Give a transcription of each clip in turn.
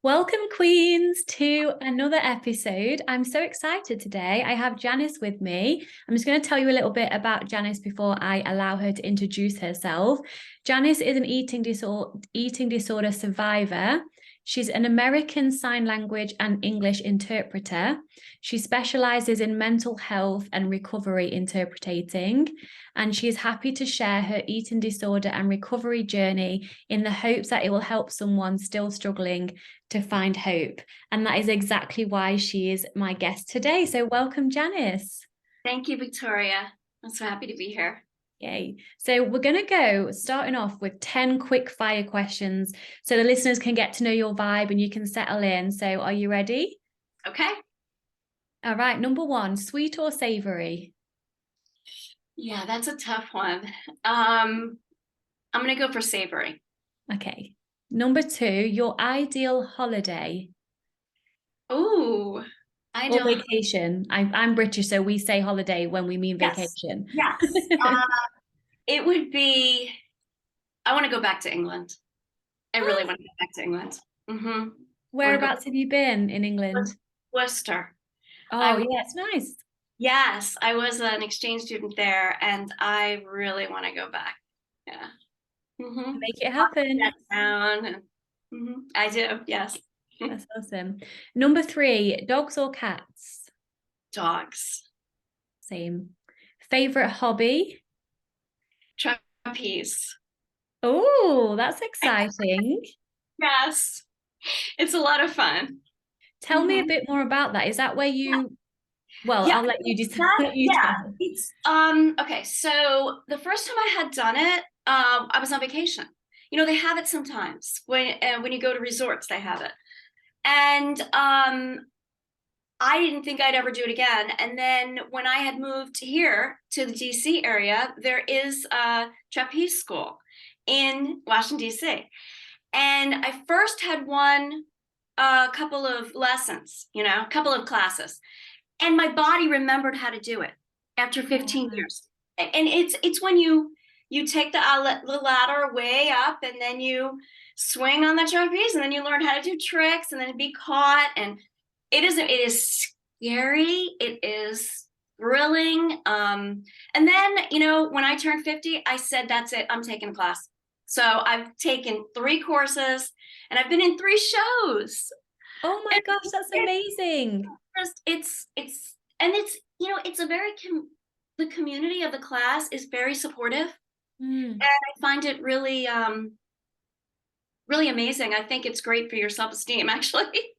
Welcome, Queens, to another episode. I'm so excited today. I have Janice with me. I'm just going to tell you a little bit about Janice before I allow her to introduce herself. Janice is an eating disorder survivor. She's an American Sign Language and English interpreter. She specializes in mental health and recovery interpreting, and she is happy to share her eating disorder and recovery journey in the hopes that it will help someone still struggling to find hope. And that is exactly why she is my guest today. So welcome, Janice. Thank you, Victoria. I'm so happy to be here. Yay. So we're going to go starting off with 10 quick fire questions so the listeners can get to know your vibe and you can settle in. So are you ready? Okay. All right. Number one, sweet or savory? Yeah, that's a tough one. I'm going to go for savory. Okay. Number two, your ideal holiday Oh, or ideal. vacation. I'm British, so we say holiday when we mean Yes. vacation. Yes. It would be, I want to go back to England. I really want to go back to England. Mm-hmm. I want to go Whereabouts have you been in to England? Worcester. Oh, I yeah, it's nice. Yes, I was an exchange student there, and I really want to go back. Yeah. Mm-hmm. Make it happen. That town. I do. Yes. That's awesome. Number three, dogs or cats? Dogs. Same. Favorite hobby? Trapeze. Oh, that's exciting. Yes, it's a lot of fun. Tell me a Mhm. bit more about that. Is that where well, Yeah, I'll let you just that, let you yeah. tell. It's okay. So the first time I had done it, I was on vacation. You know, they have it sometimes when you go to resorts, they have it. And I didn't think I'd ever do it again. And then when I had moved here to the DC area, there is a trapeze school in Washington, DC. And I first had a couple of lessons, a couple of classes. And my body remembered how to do it after 15 Yeah. years. And it's when you take the ladder way up and then you swing on the trapeze and then you learn how to do tricks and then be caught. And it is scary. It is thrilling. And then, when I turned 50, I said, that's it. I'm taking a class. So I've taken 3 courses and I've been in 3 shows. Oh my And gosh, that's amazing. it's a the community of the class is very supportive. Mm. And I find it really, really amazing. I think it's great for your self-esteem, actually.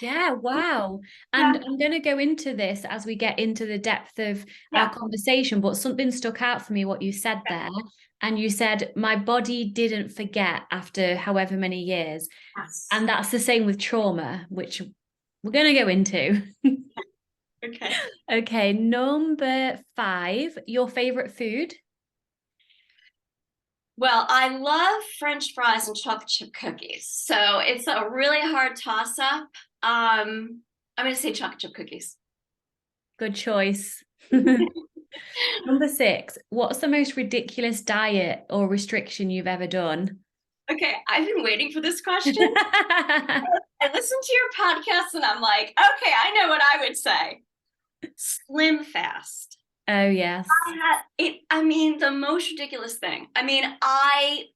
Yeah, wow. And Yeah. I'm going to go into this as we get into the depth of our Yeah. conversation, but something stuck out for me what you said there. And you said, my body didn't forget after however many years. Yes. And that's the same with trauma, which we're going to go into. Okay. Okay, number 5, your favorite food? Well, I love French fries and chocolate chip cookies. So it's a really hard toss up. I'm going to say chocolate chip cookies. Good choice. Number 6, what's the most ridiculous diet or restriction you've ever done? Okay, I've been waiting for this question. I listen to your podcast and I'm like, okay, I know what I would say. Slim fast. Oh, yes. I mean, the most ridiculous thing. I mean, I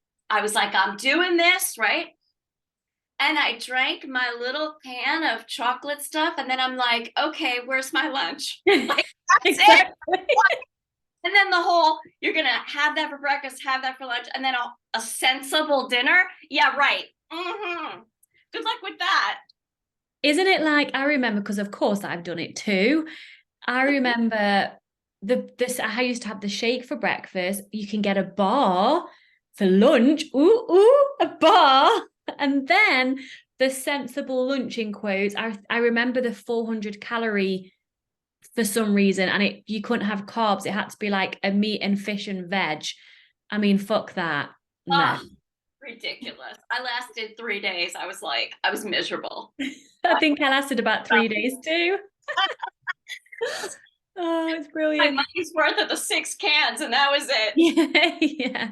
was like, I'm doing this, right? And I drank my little can of chocolate stuff, and then I'm like, okay, where's my lunch? Like, that's it. Exactly. And then you're gonna have that for breakfast, have that for lunch, and then a sensible dinner. Yeah, right. Good luck with that. Isn't it like, I remember, because of course I've done it too. I remember I used to have the shake for breakfast. You can get a bar for lunch. Ooh, a bar. And then the sensible lunch in quotes. I remember the 400 calorie for some reason, and you couldn't have carbs. It had to be like a meat and fish and veg. I mean, fuck that. No. Oh, ridiculous. I lasted 3 days. I was miserable. I think I lasted about 3 days too. Oh, it's My brilliant. money's worth of the 6 cans, and that was it. Yeah, yeah.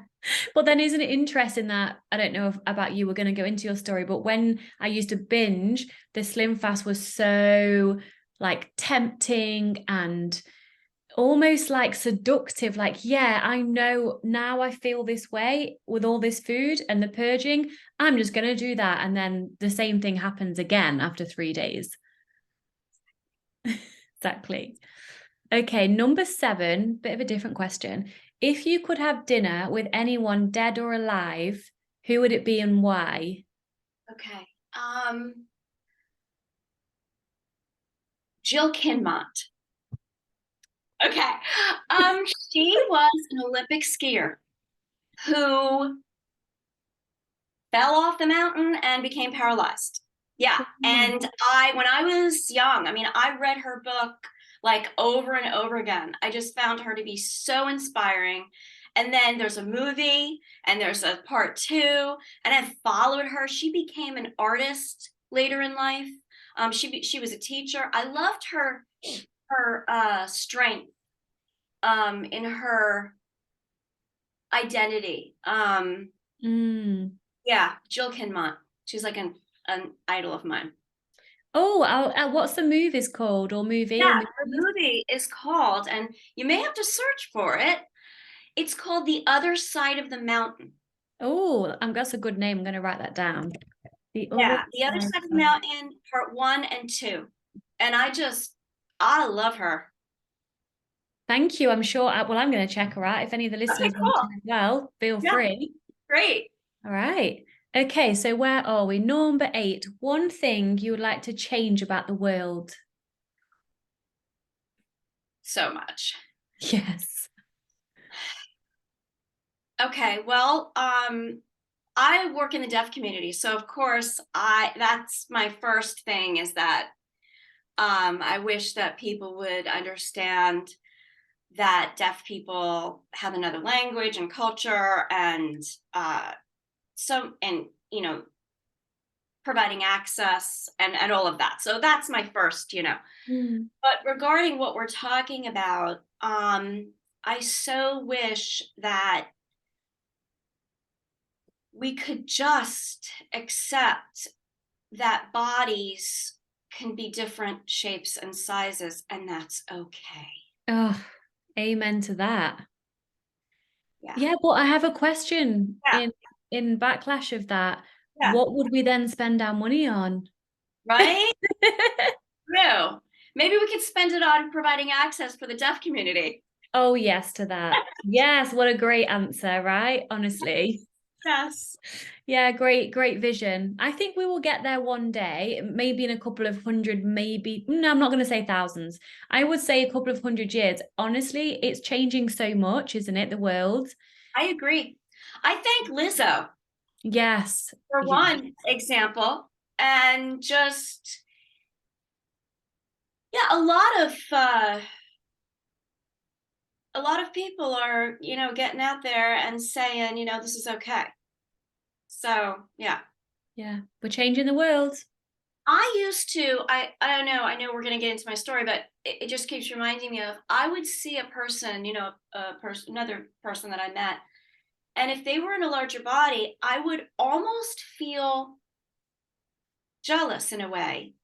But then isn't it interesting that, I don't know if, about you, we're going to go into your story, but when I used to binge, the Slim Fast was so like tempting and almost like seductive. Like, yeah, I know now I feel this way with all this food and the purging. I'm just going to do that. And then the same thing happens again after 3 days. Exactly. Okay, number 7, bit of a different question. If you could have dinner with anyone dead or alive, who would it be and why? Okay. Jill Kinmont. Okay. She was an Olympic skier who fell off the mountain and became paralyzed. Yeah. Mm. And when I was young, I mean, I read her book like over and over again. I just found her to be so inspiring. And then there's a movie and there's a part 2, and I followed her. She became an artist later in life. She was a teacher. I loved her strength in her identity. Mm. Yeah, Jill Kinmont. She's like an idol of mine. Oh, what's the movies called or movie or Yeah, her movies? movie is called, and you may have to search for it. It's called The Other Side of the Mountain. Oh, that's a good name. I'm going to write that down. The other Yeah, The Other side. Side of the Mountain, part 1 and 2. And I love her. Thank you. I'm sure, well, I'm going to check her out. If any of the Okay, listeners want to cool. as well, feel Yeah, free. great. All right. Okay, so where are we? Number 8. One thing you would like to change about the world. So much. Yes. Okay, well, I work in the deaf community, so of course, that's my first thing is that I wish that people would understand that deaf people have another language and culture, and and providing access and all of that. So that's my first. Mm. But regarding what we're talking about, I so wish that we could just accept that bodies can be different shapes and sizes, and that's okay. Oh, amen to that. Yeah. Yeah, but I have a question Yeah. in backlash of that. Yeah. What would we then spend our money on? Right? True. Maybe we could spend it on providing access for the deaf community. Oh, yes to that. Yes, what a great answer, right? Honestly. Yes. Yeah, great vision. I think we will get there one day, maybe in a couple of hundred, maybe. No, I'm not going to say thousands. I would say a couple of 100 years. Honestly, it's changing so much, isn't it? The world. I agree. I thank Lizzo Yes. for Yeah. one example, and just yeah, a lot of people are getting out there and saying this is okay. So yeah. Yeah. We're changing the world. I don't know, I know we're going to get into my story, but it just keeps reminding me of, I would see a person, another person that I met, and if they were in a larger body, I would almost feel jealous in a way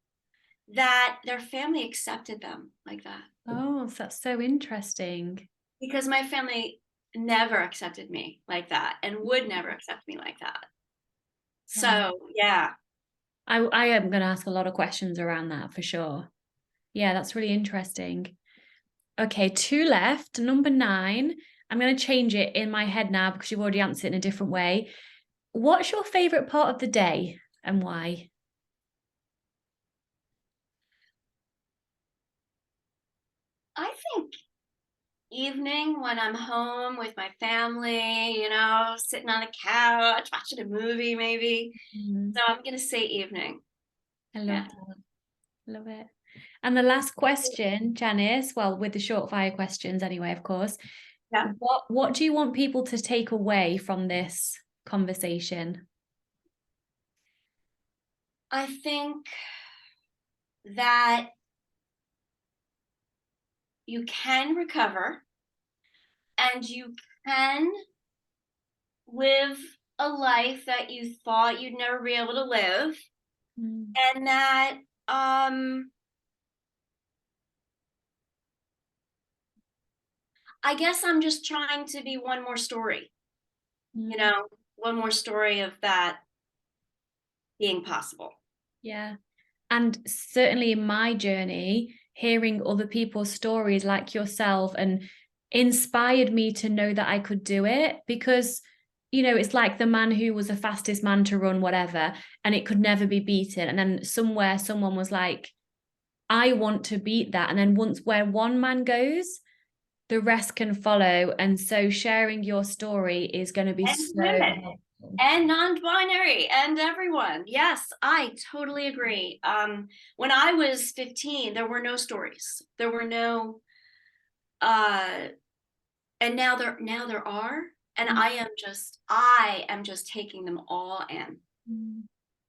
that their family accepted them like that, Oh, that's so interesting. because my family never accepted me like that and would never accept me like that. Wow. So yeah. I am going to ask a lot of questions around that for sure. Yeah, that's really interesting. Okay, 2 left. Number 9. I'm going to change it in my head now because you've already answered it in a different way. What's your favorite part of the day and why? I think evening when I'm home with my family, sitting on the couch, watching a movie maybe. Mm, So I'm gonna say evening. I love Yeah. that. Love it. And the last question, Janice, well, with the short fire questions anyway, of course. Yeah. What do you want people to take away from this conversation? I think that you can recover, and you can live a life that you thought you'd never be able to live, Mm. and that I guess I'm just trying to be one more story, Mm. one more story of that being possible. Yeah. And certainly in my journey, hearing other people's stories like yourself and inspired me to know that I could do it because, it's like the man who was the fastest man to run, whatever, and it could never be beaten. And then somewhere someone was like, I want to beat that. And then once where one man goes, the rest can follow. And so sharing your story is going to be And so women helpful. and non-binary and everyone. Yes, I totally agree. When I was 15, there were no stories. There were no and now there are, and I am just taking them all in.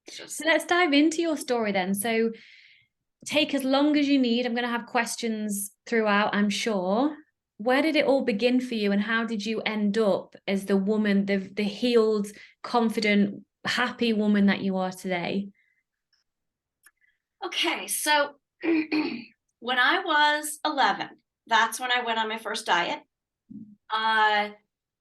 It's So just let's dive into your story then. So take as long as you need. I'm going to have questions throughout, I'm sure. Where did it all begin for you, and how did you end up as the woman, the healed, confident, happy woman that you are today? okay. So when I was 11, that's when I went on my first diet.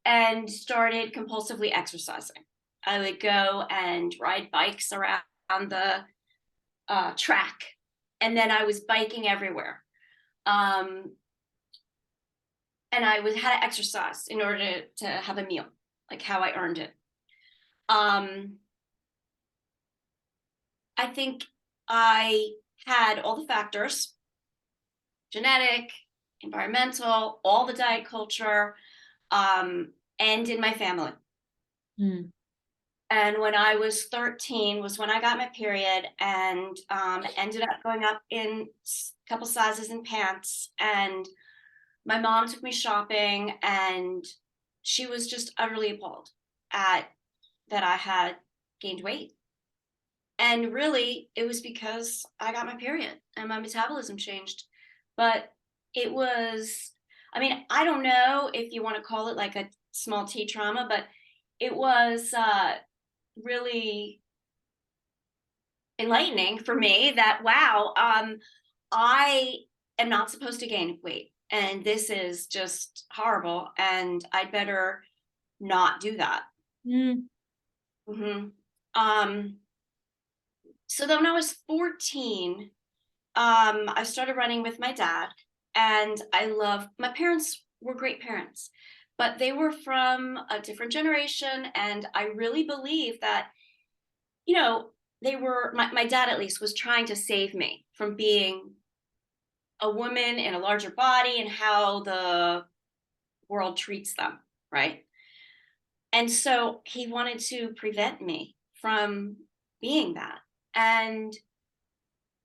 And started compulsively exercising. I would go and ride bikes around the track, and then I was biking everywhere. And I had to exercise in order to have a meal, like how I earned it. I think I had all the factors: genetic, environmental, all the diet culture, and in my family. Mm. And when I was 13 was when I got my period, and ended up going up in a couple sizes in pants. And my mom took me shopping, and she was just utterly appalled at that I had gained weight. And really, it was because I got my period and my metabolism changed. But it was, I mean, I don't know if you want to call it like a small T trauma, but it was really enlightening for me that, wow, I am not supposed to gain weight, and this is just horrible, and I'd better not do that. Mm. Mm-hmm. um so then when I was 14, I started running with my dad, and my parents were great parents, but they were from a different generation, and I really believe that, you know, my dad at least was trying to save me from being a woman in a larger body and how the world treats them, right? And so he wanted to prevent me from being that. And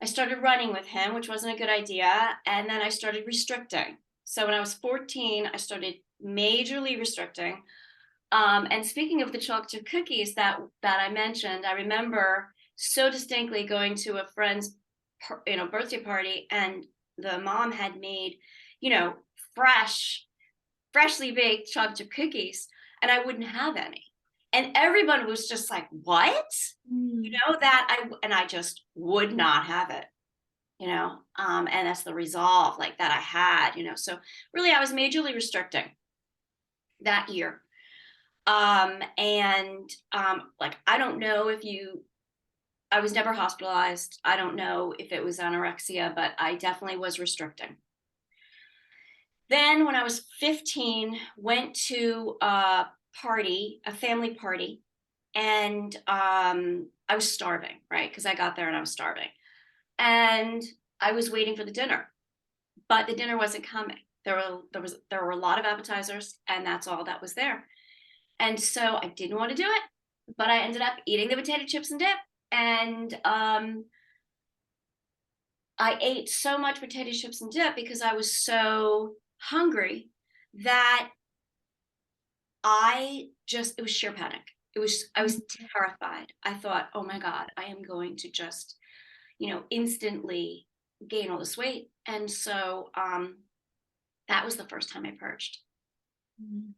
I started running with him, which wasn't a good idea. And then I started restricting. So when I was 14, I started majorly restricting. And speaking of the chocolate chip cookies that I mentioned, I remember so distinctly going to a friend's birthday party, and the mom had made, you know, freshly baked chocolate chip cookies, and I wouldn't have any. And everyone was just like, "What?" Mm. I just would not have it. And that's the resolve like that I had. So really, I was majorly restricting that year. And like, I don't know if I was never hospitalized. I don't know if it was anorexia, but I definitely was restricting. Then when I was 15, went to a family party, and I was starving, right? Because I got there and I was starving. And I was waiting for the dinner, but the dinner wasn't coming. There were a lot of appetizers, and that's all that was there. And so I didn't want to do it, but I ended up eating the potato chips and dip. And I ate so much potato chips and dip because I was so hungry that it was sheer panic. I was terrified. I thought, oh my God, I am going to just, instantly gain all this weight. And so that was the first time I purged. Mm.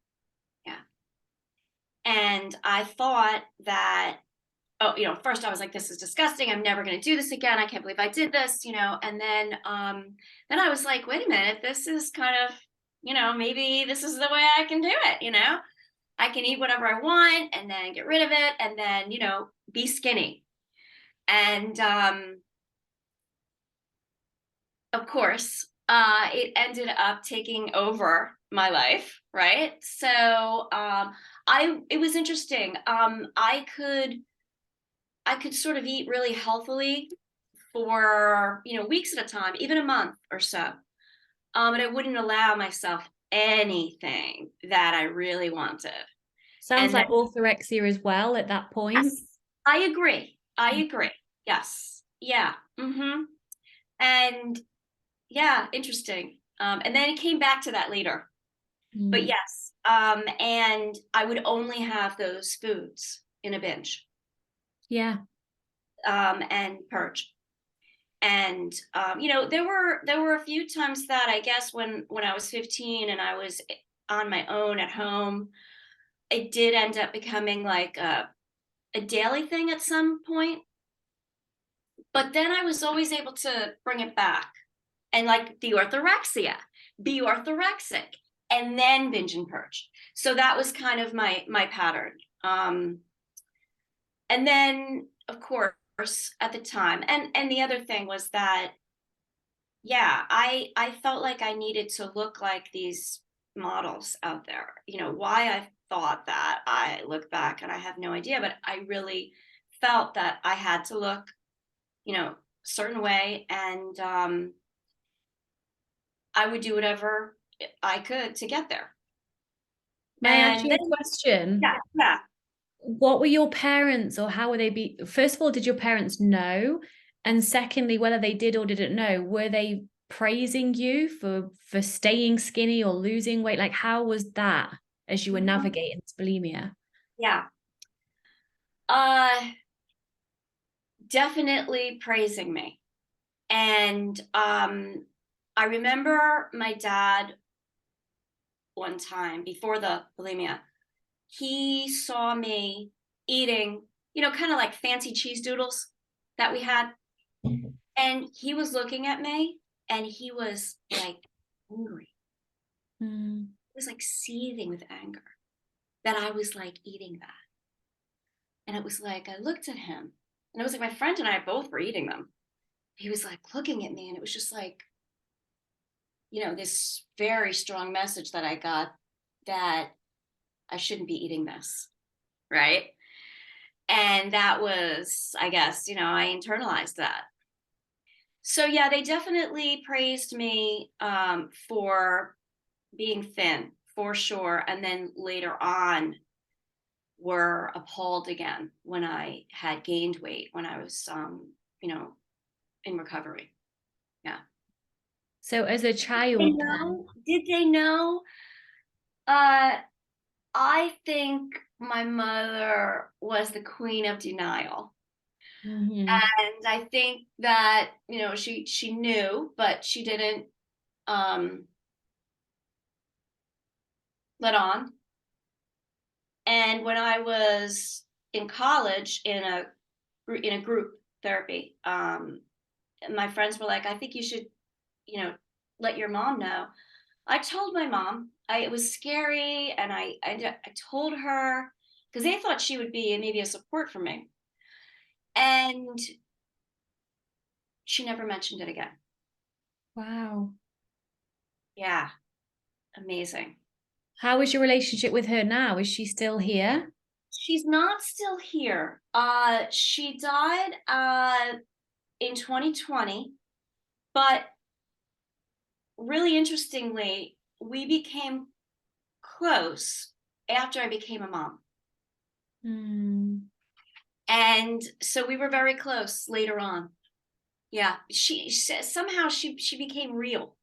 Yeah. And I thought that, oh, first I was like, this is disgusting. I'm never going to do this again. I can't believe I did this, and then I was like, wait a minute, this is kind of, maybe this is the way I can do it. I can eat whatever I want and then get rid of it and then, be skinny. And of course, it ended up taking over my life, right? So it was interesting. I could sort of eat really healthily for weeks at a time, even a month or so. And I wouldn't allow myself anything that I really wanted. Sounds And then, like orthorexia as well at that point. yes, I agree. I agree. Yes. Yeah. And yeah, interesting. And then it came back to that later. But Mm. yes, and I would only have those foods in a binge, Yeah. and purge. And there were a few times that I guess when I was 15 and I was on my own at home, it did end up becoming like a daily thing at some point. But then I was always able to bring it back, and like the orthorexia, be orthorexic, and then binge and purge. So that was kind of my pattern. And then of course at the time, and the other thing was that, yeah, I felt like I needed to look like these models out there. Why I thought that, I look back and I have no idea, but I really felt that I had to look, certain way, and I would do whatever I could to get there. May I ask And you then, a question? yeah, yeah. What were your parents, or how were they be? First of all, did your parents know? And secondly, whether they did or didn't know, were they praising you for staying skinny or losing weight? Like, how was that as you were Mhm. navigating this bulimia? Yeah. Definitely praising me. And I remember my dad one time before the bulimia, he saw me eating, kind of like fancy cheese doodles that we had. And he was looking at me and he was like angry. Mm. He was like seething with anger that I was like eating that. And it was like, I looked at him and it was like my friend and I both were eating them. He was like looking at me and it was just like, this very strong message that I got that I shouldn't be eating this. Right. And that was, I guess, I internalized that. So yeah, they definitely praised me for being thin, for sure. And then later on were appalled again when I had gained weight when I was, you know, in recovery. Yeah. So as a Did they child then, know? Did they know? Uh, I think my mother was the queen of denial. mhm. And I think that, she knew, but she didn't let on. And when I was in college in a group therapy, my friends were like, I think you should, you know, let your mom know. I told my mom. It was scary, and I told her because they thought she would be maybe a support for me, and she never mentioned it again. Wow. Yeah, amazing. How is your relationship with her now? Is she still here? She's not still here. She died in 2020, but really interestingly, we became close after I became a mom. Mm. And so we were very close later on. Yeah, she somehow she became real.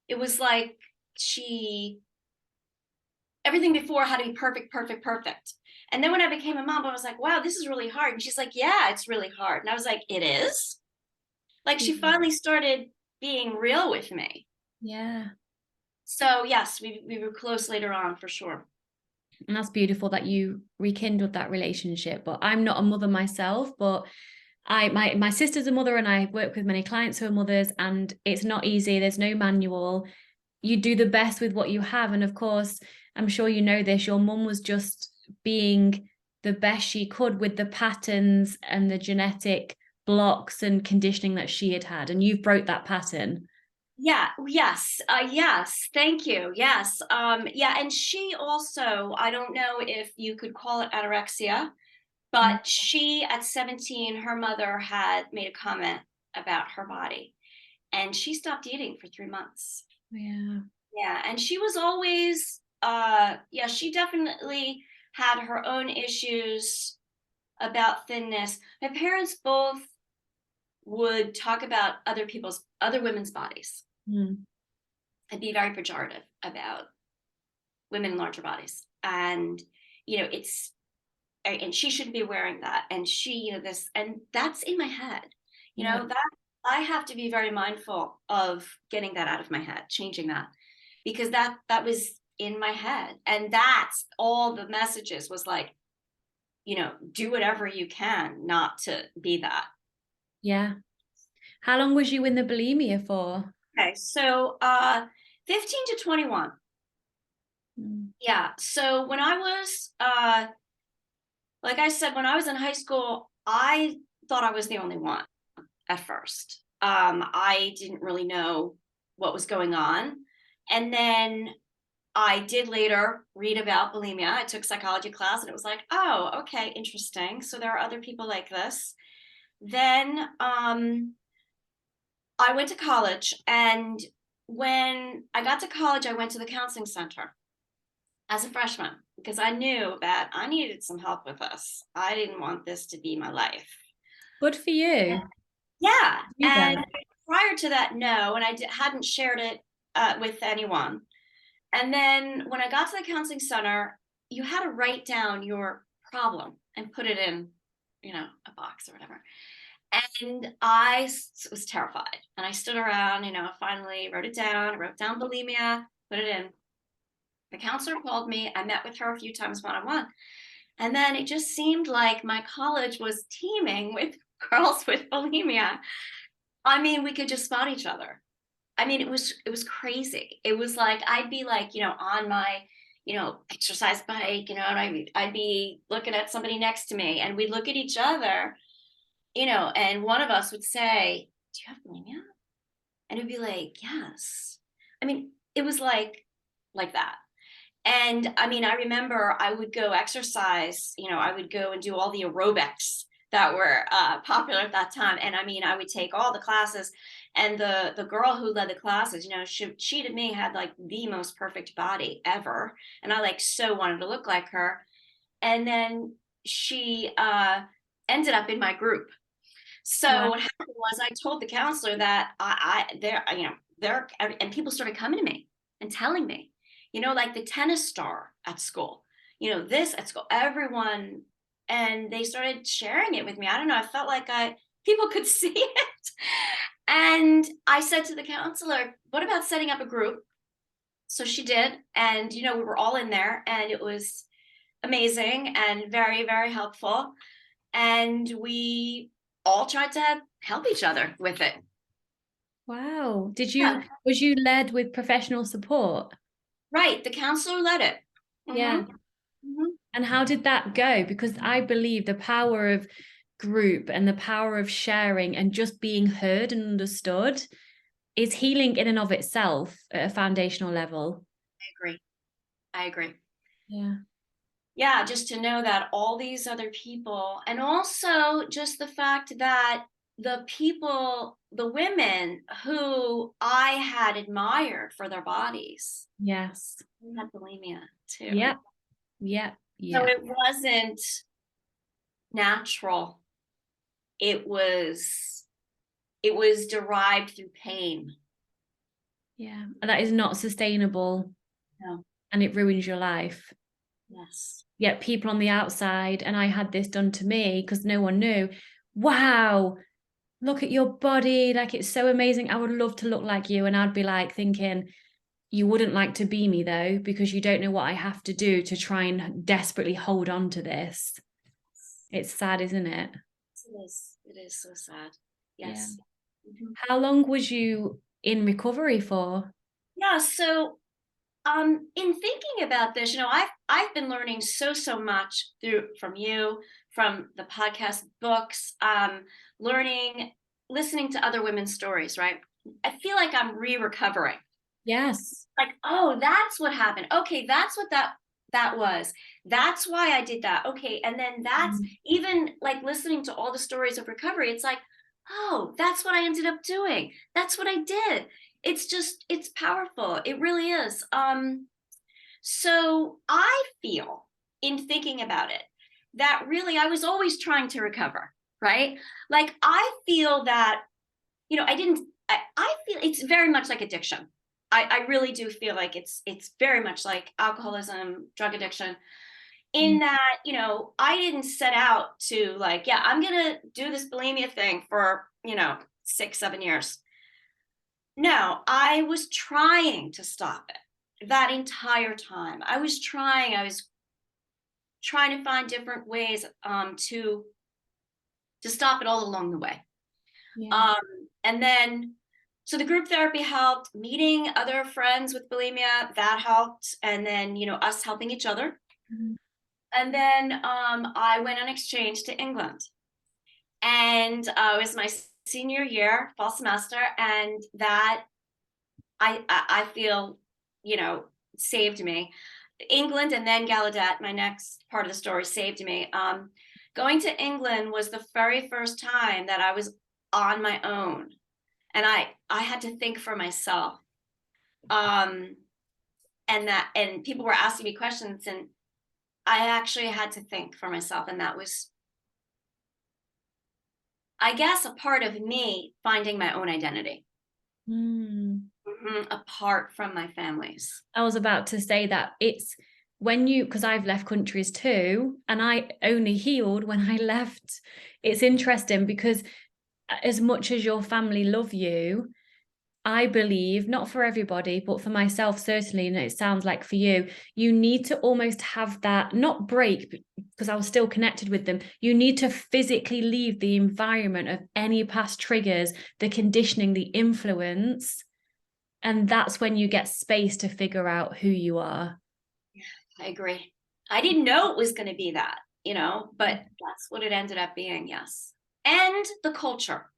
It was like she everything before had to be perfect, perfect, perfect. And then when I became a mom, I was like, wow, this is really hard. And she's like, yeah, it's really hard. And I was like, it is? Like she Yeah. finally started being real with me. Yeah. So yes, we were close later on for sure. And that's beautiful that you rekindled that relationship. But I'm not a mother myself, but my sister's a mother, and I work with many clients who are mothers, and it's not easy. There's no manual. You do the best with what you have. And of course, I'm sure you know this, your mum was just being the best she could with the patterns and the genetic blocks and conditioning that she had had, and you've broke that pattern. Yeah, yes, yes, thank you. Yes. Yeah, and she also, I don't know if you could call it anorexia, but she at 17, her mother had made a comment about her body, and she stopped eating for 3 months. Yeah. Yeah, and she was always yeah, she definitely had her own issues about thinness. My parents both would talk about other women's bodies Mm. and be very pejorative about women in larger bodies. And it's and she shouldn't be wearing that. And this, and that's in my head. Yeah. That I have to be very mindful of getting that out of my head, changing that, because that was in my head. And that's all the messages was like, do whatever you can not to be that. Yeah. How long was you in the bulimia for? Okay, so 15 to 21. Mm. Yeah. So when I was like I said, when I was in high school, I thought I was the only one at first. I didn't really know what was going on. And then I did later read about bulimia. I took psychology class and it was like, oh, okay, interesting. So there are other people like this. Then I went to college, and when I got to college, I went to the counseling center as a freshman because I knew that I needed some help with this. I didn't want this to be my life. Good for you. Yeah. Do And that. prior to that, no. And hadn't shared it with anyone. And then when I got to the counseling center, you had to write down your problem and put it in, a box or whatever. And I was terrified. And I stood around, finally wrote it down, wrote down bulimia, put it in. The counselor called me. I met with her a few times one-on-one. And then it just seemed like my college was teeming with girls with bulimia. I mean, we could just spot each other. I mean, it was crazy. It was like I'd be like, on my, exercise bike, and I'd be looking at somebody next to me, and we'd look at each other, and one of us would say, "Do you have bulimia?" And it'd be like, "Yes." I mean, it was like that. And I mean, I remember I would go exercise, I would go and do all the aerobics that were popular at that time. And I mean, I would take all the classes, and the girl who led the classes, she to me had like the most perfect body ever. And I like so wanted to look like her. And then she ended up in my group. So Wow. what happened was I told the counselor that there, and people started coming to me and telling me, like the tennis star at school, this at school, everyone, and they started sharing it with me. I don't know. I felt like people could see it. And I said to the counselor, what about setting up a group? So she did. And, we were all in there, and it was amazing and very, very helpful. And we all tried to help each other with it. Wow. Yeah. Was you led with professional support? Right. The counselor led it. Yeah. Mm-hmm. Mm-hmm. And how did that go? Because I believe the power of group and the power of sharing and just being heard and understood is healing in and of itself at a foundational level. I agree. I agree. Yeah. Yeah, just to know that all these other people, and also just the fact that the women who I had admired for their bodies Yes. had bulimia too. Yep. Yep. So Yeah. it wasn't natural. It was derived through pain. Yeah. And that is not sustainable, No. and it ruins your life. Yes. Yet people on the outside, and I had this done to me because no one knew, wow, look at your body. Like, it's so amazing. I would love to look like you. And I'd be like thinking, you wouldn't like to be me though, because you don't know what I have to do to try and desperately hold on to this. It's sad, isn't it? It is so sad. Yeah. Yes. Mm-hmm. How long was you in recovery for? Yeah, so in thinking about this, I've been learning so much from you, from the podcast, books, learning, listening to other women's stories, right? I feel like I'm re-recovering. Yes. Like, oh, that's what happened. Okay, that's what that was. That's why I did that. Okay, and then that's even like listening to all the stories of recovery. It's like, oh, that's what I ended up doing. That's what I did. It's powerful. It really is. So I feel in thinking about it that really I was always trying to recover, right? Like I feel that, I feel it's very much like addiction. I really do feel like it's very much like alcoholism, drug addiction, in that, I didn't set out to like, yeah, I'm gonna do this bulimia thing for, 6, 7 years. No, I was trying to stop it that entire time. I was trying to find different ways to stop it all along the way. Yeah. And then so the group therapy helped, meeting other friends with bulimia, that helped, and then us helping each other. Mhm. And then I went on exchange to England, and it was my senior year, fall semester, and that I feel saved me. England and then Gallaudet, my next part of the story, saved me. Going to England was the very first time that I was on my own, and I had to think for myself. And people were asking me questions, and I actually had to think for myself, and that was, I guess, a part of me finding my own identity. Apart from my family's. I was about to say that it's when you, because I've left countries too, and I only healed when I left. It's interesting because as much as your family love you, I believe, not for everybody, but for myself, certainly, and it sounds like for you, you need to almost have that, not break, because I was still connected with them. You need to physically leave the environment of any past triggers, the conditioning, the influence. And that's when you get space to figure out who you are. I agree. I didn't know it was going to be that, but that's what it ended up being, yes. And the culture.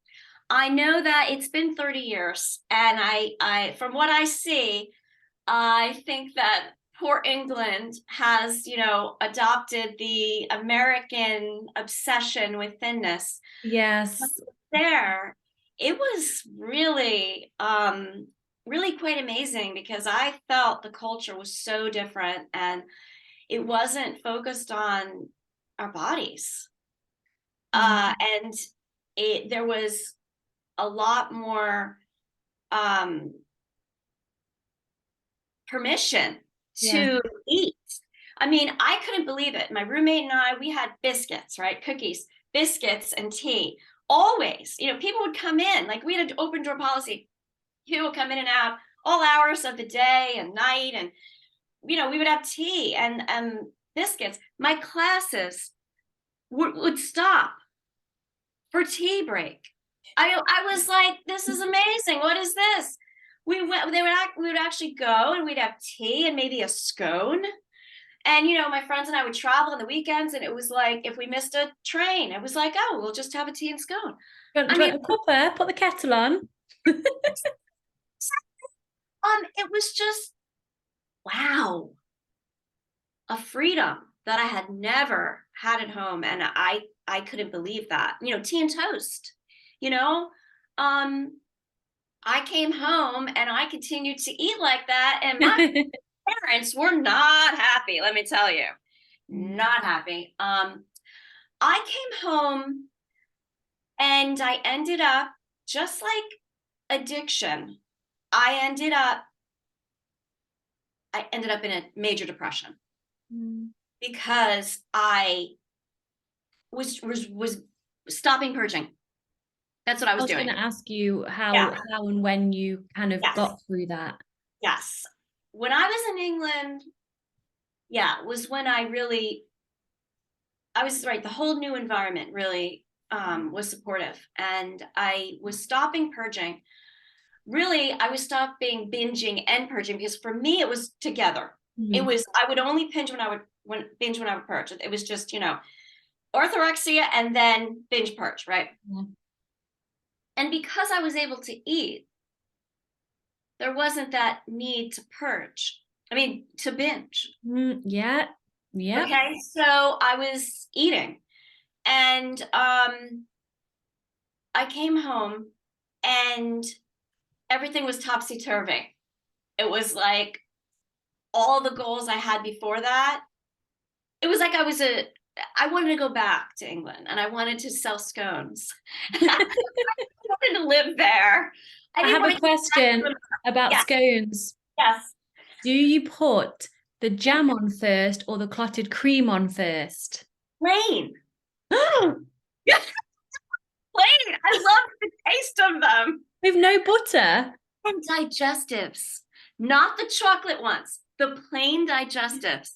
I know that it's been 30 years, and I from what I see, I think that poor England has, adopted the American obsession with thinness. Yes. There, it was really, really quite amazing, because I felt the culture was so different, and it wasn't focused on our bodies. And there was a lot more permission to eat. I mean, I couldn't believe it. My roommate and I, we had biscuits, right? Cookies, biscuits, and tea. Always, people would come in, like we had an open door policy. People would come in and out all hours of the day and night. And, we would have tea and biscuits. My classes would stop for tea break. I was like, this is amazing. What is this? We would actually go, and we'd have tea and maybe a scone. And my friends and I would travel on the weekends, and it was like if we missed a train, it was like, oh, we'll just have a tea and scone. Do you want a cuppa? Put the kettle on. It was just wow, a freedom that I had never had at home, and I couldn't believe that. Tea and toast. I came home and I continued to eat like that, and my parents were not happy, let me tell you. Not happy. I came home, and I ended up, just like addiction, I ended up in a major depression, because I was stopping purging. That's what I was doing. I was going to ask you how and when you kind of got through that. Yes. when I was in England, yeah, was when I was right. The whole new environment really was supportive, and I was stopping purging. Really, I was stopping binging and purging because for me it was together. It was I would only binge when I would purge. It was just orthorexia and then binge purge, right? Yeah. And because I was able to eat, there wasn't that need to purge. I mean, to binge. Yeah. Yeah. Okay, so I was eating, and I came home, and everything was topsy-turvy. It was like all the goals I had before that. It was like I wanted to go back to England, and I wanted to sell scones. I wanted to live there. I I didn't have want a to question about Yes, scones. yes. Do you put the jam on first or the clotted cream on first? Plain. Plain. I love the taste of them. With no butter? And digestives, not the chocolate ones, the plain digestives.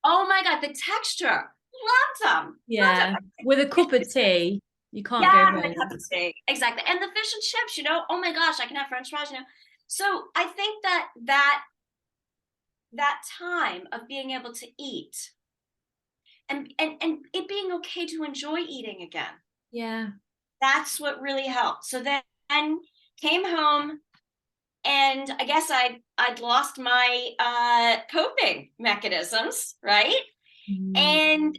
Oh my God, the texture. Loved them. Yeah. Loved them. With a cup of tea, you can't go Yeah, and a cup wrong. of tea. Exactly. And the fish and chips, oh my gosh, I can have French fries. So I think that time of being able to eat and it being okay to enjoy eating again. Yeah. That's what really helped. So then came home, and I guess I'd lost my coping mechanisms, right? And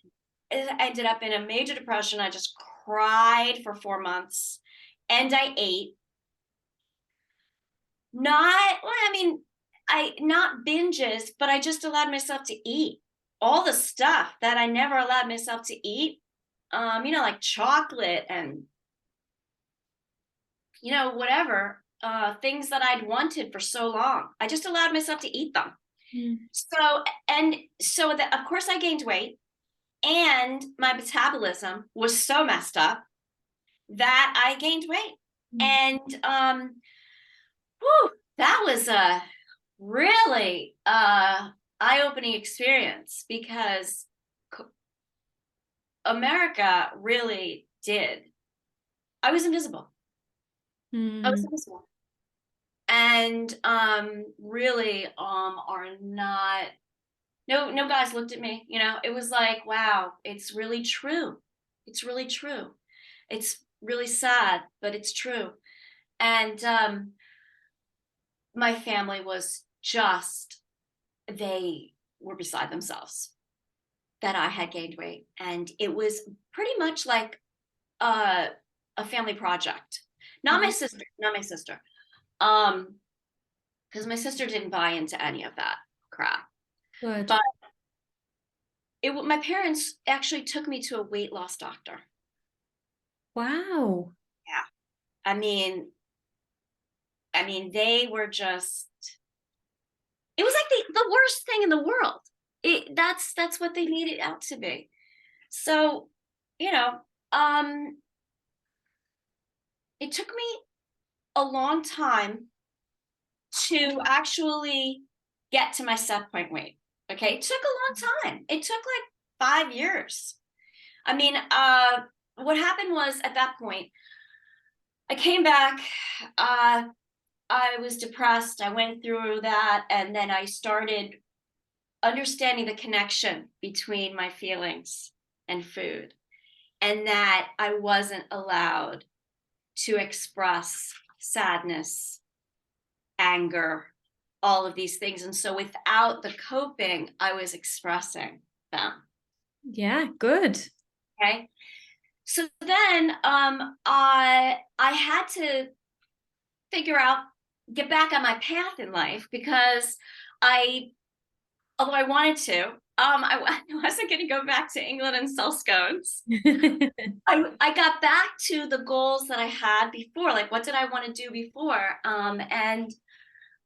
I ended up in a major depression. I just cried for 4 months, and I ate. Not binges, but I just allowed myself to eat all the stuff that I never allowed myself to eat. Like chocolate and whatever, things that I'd wanted for so long. I just allowed myself to eat them. So of course I gained weight, and my metabolism was so messed up that I gained weight. And that was a really eye-opening experience, because America really did. I was invisible. I was invisible. And really are not, no guys looked at me. It was like, wow, it's really true. It's really true. It's really sad, but it's true. And my family was they were beside themselves that I had gained weight. And it was pretty much like a family project. Not my sister, because my sister didn't buy into any of that crap. Good. But my parents actually took me to a weight loss doctor. Wow. Yeah. I mean, they were just, it was like the worst thing in the world. That's what they made it out to be. So, it took me a long time to actually get to my set point weight. Okay. It took a long time. It took like 5 years. I mean, what happened was, at that point, I came back, I was depressed. I went through that, and then I started understanding the connection between my feelings and food, and that I wasn't allowed to express sadness, anger, all of these things. And so without the coping, I was expressing them. Yeah, good. Okay. So then I had to get back on my path in life, because although I wanted to, I wasn't going to go back to England and sell scones. I got back to the goals that I had before. Like, what did I want to do before? And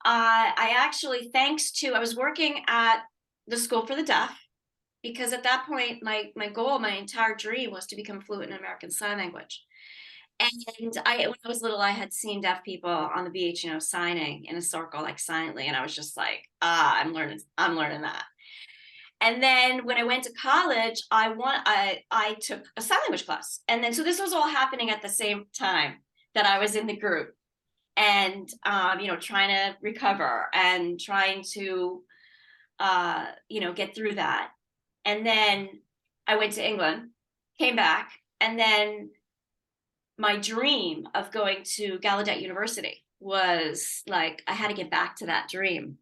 I actually, I was working at the School for the Deaf, because at that point, my goal, my entire dream was to become fluent in American Sign Language. And when I was little, I had seen deaf people on the beach, signing in a circle, like silently. And I was just like, I'm learning that. And then when I went to college, I took a sign language class. And then, so this was all happening at the same time that I was in the group and, trying to recover and trying to, get through that. And then I went to England, came back, and then my dream of going to Gallaudet University was like, I had to get back to that dream.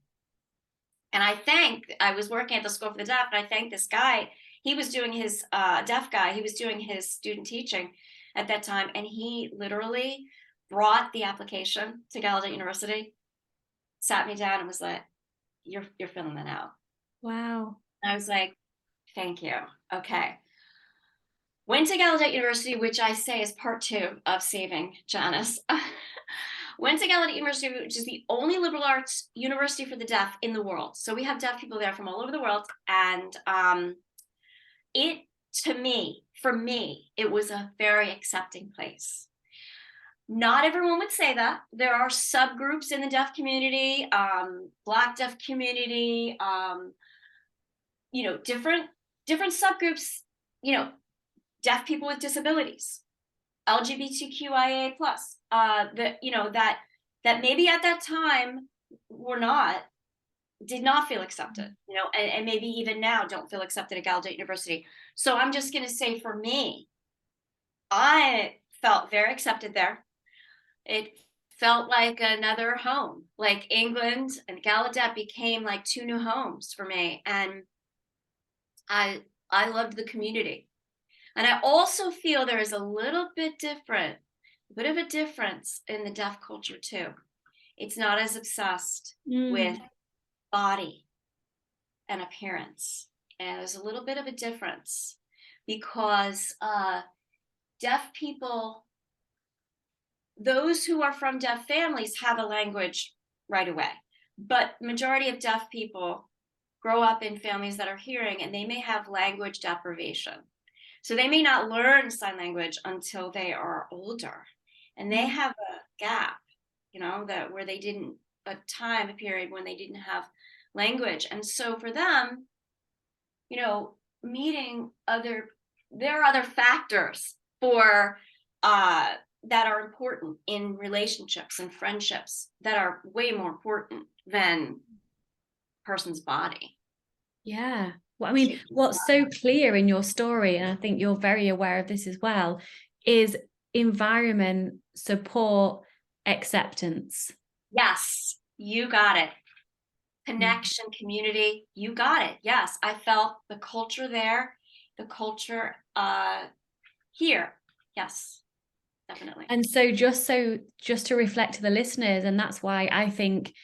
And I was working at the School for the Deaf, and I thanked this guy. He was doing his deaf guy. He was doing his student teaching at that time. And he literally brought the application to Gallaudet University, sat me down and was like, you're filling that out. Wow. And I was like, thank you. Okay. Went to Gallaudet University, which I say is part 2 of saving Janice. Went to Gallaudet University, which is the only liberal arts university for the deaf in the world. So we have deaf people there from all over the world. And for me, it was a very accepting place. Not everyone would say that. There are subgroups in the deaf community, Black deaf community, different subgroups, deaf people with disabilities, LGBTQIA+, that maybe at that time did not feel accepted, and maybe even now don't feel accepted at Gallaudet University. So I'm just going to say, for me, I felt very accepted there. It felt like another home, like England and Gallaudet became like 2 new homes for me. And I loved the community. And I also feel there is a bit of a difference in the deaf culture too. It's not as obsessed with body and appearance. And there's a little bit of a difference because deaf people, those who are from deaf families, have a language right away. But majority of deaf people grow up in families that are hearing, and they may have language deprivation. So they may not learn sign language until they are older, and they have a gap, where they didn't, a period when they didn't have language. And so for them, there are other factors for that are important in relationships and friendships that are way more important than person's body. Yeah. Well, I mean, what's so clear in your story, and I think you're very aware of this as well, is environment, support, acceptance. Yes, you got it. Connection, community, you got it. Yes, I felt the culture there, the culture here. Yes, definitely. And so just to reflect to the listeners, and that's why I think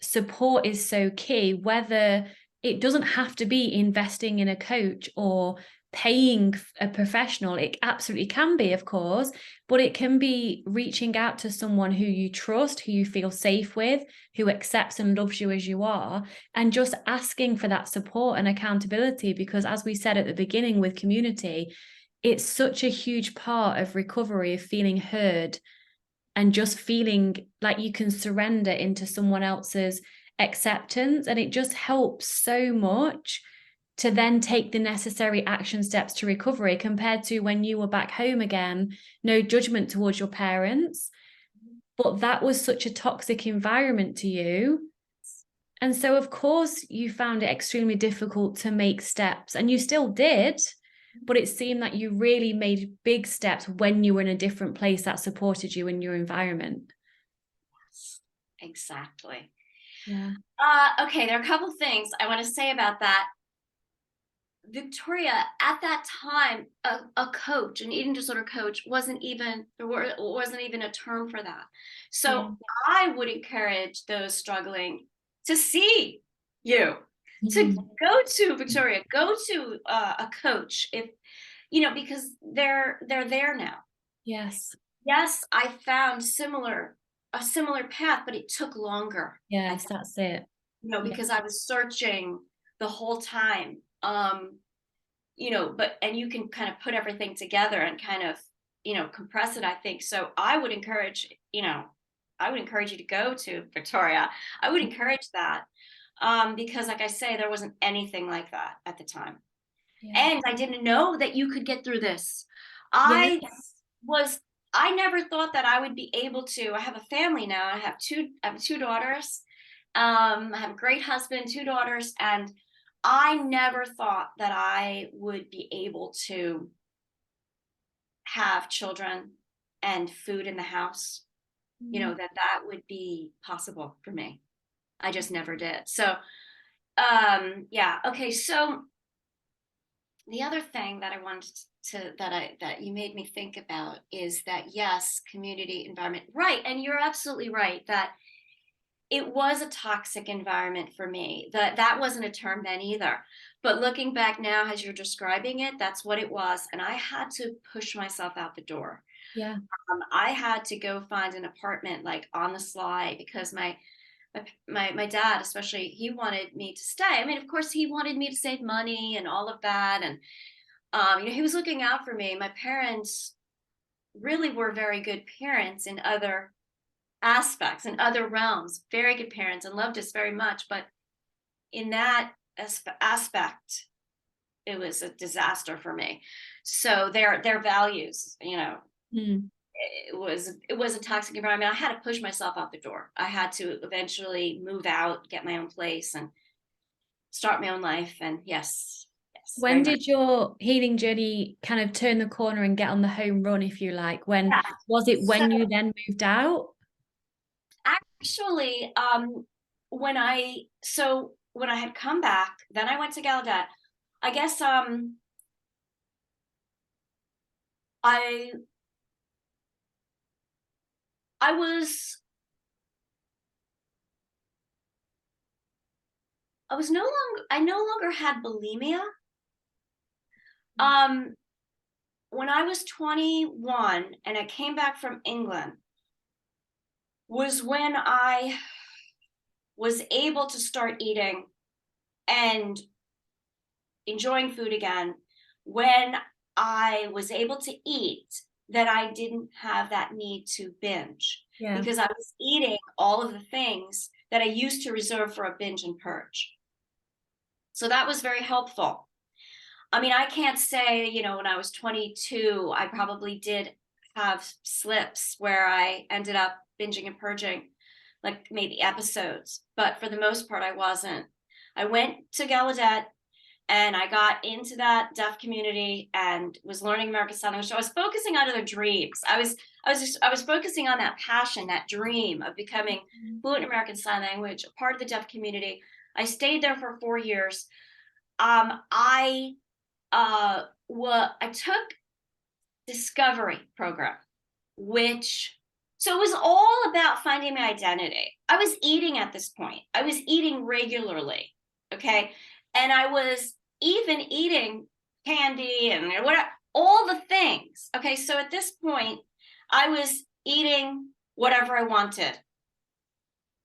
support is so key, whether it doesn't have to be investing in a coach or paying a professional. It absolutely can be, of course, but it can be reaching out to someone who you trust, who you feel safe with, who accepts and loves you as you are, and just asking for that support and accountability. Because as we said at the beginning with community, it's such a huge part of recovery, of feeling heard and just feeling like you can surrender into someone else's acceptance. And it just helps so much to then take the necessary action steps to recovery, compared to when you were back home again. No judgment towards your parents, but that was such a toxic environment to you. And so of course you found it extremely difficult to make steps, and you still did, but it seemed that you really made big steps when you were in a different place that supported you in your environment. Yes, exactly. Yeah. Okay, there are a couple of things I want to say about that. Victoria, at that time, a coach, an eating disorder coach, wasn't even a term for that. So I would encourage those struggling to see you, to go to Victoria, go to a coach, if because they're there now. Yes. Yes, I found a similar path, but it took longer. Yes, that's it. Because I was searching the whole time. And you can kind of put everything together and kind of compress it, I think. So I would encourage, you to go to Victoria. I would encourage that, because like I say, there wasn't anything like that at the time. Yeah. And I didn't know that you could get through this. Yes. I never thought that I would be able to. I have a family now. I have two daughters. I have a great husband, two daughters, and I never thought that I would be able to have children and food in the house, that would be possible for me. I just never did. So, yeah. Okay. So the other thing that I wanted that you made me think about is that, yes, community environment, right? And you're absolutely right that it was a toxic environment for me. That wasn't a term then either. But looking back now, as you're describing it, that's what it was. And I had to push myself out the door. Yeah. I had to go find an apartment like on the sly, because my dad, especially, he wanted me to stay. I mean, of course, he wanted me to save money and all of that. And, he was looking out for me. My parents really were very good parents in other aspects, in other realms, very good parents, and loved us very much. But in that aspect, it was a disaster for me. So their values, Mm. it was a toxic environment. I had to push myself out the door. I had to eventually move out, get my own place, and start my own life. And yes, very When much. did your healing journey kind of turn the corner and get on the home run, if you like? When Yeah. was it So when you then moved out? actually, when I had come back, then I went to Gallaudet. I guess I I was I no longer had bulimia. Um, when I was 21 and I came back from England was when I was able to start eating and enjoying food again. When I was able to eat, that I didn't have that need to binge, Yeah. because I was eating all of the things that I used to reserve for a binge and purge. So that was very helpful. I mean, I can't say, when I was 22, I probably did have slips where I ended up binging and purging, like maybe episodes, but for the most part, I wasn't. I went to Gallaudet and I got into that deaf community and was learning American Sign Language. So I was focusing on other dreams. I was focusing on that passion, that dream of becoming fluent in American Sign Language, a part of the deaf community. I stayed there for 4 years. I took Discovery program, so it was all about finding my identity. I was eating at this point. I was eating regularly, okay, and I was even eating candy and whatever, all the things. Okay, so at this point, I was eating whatever I wanted.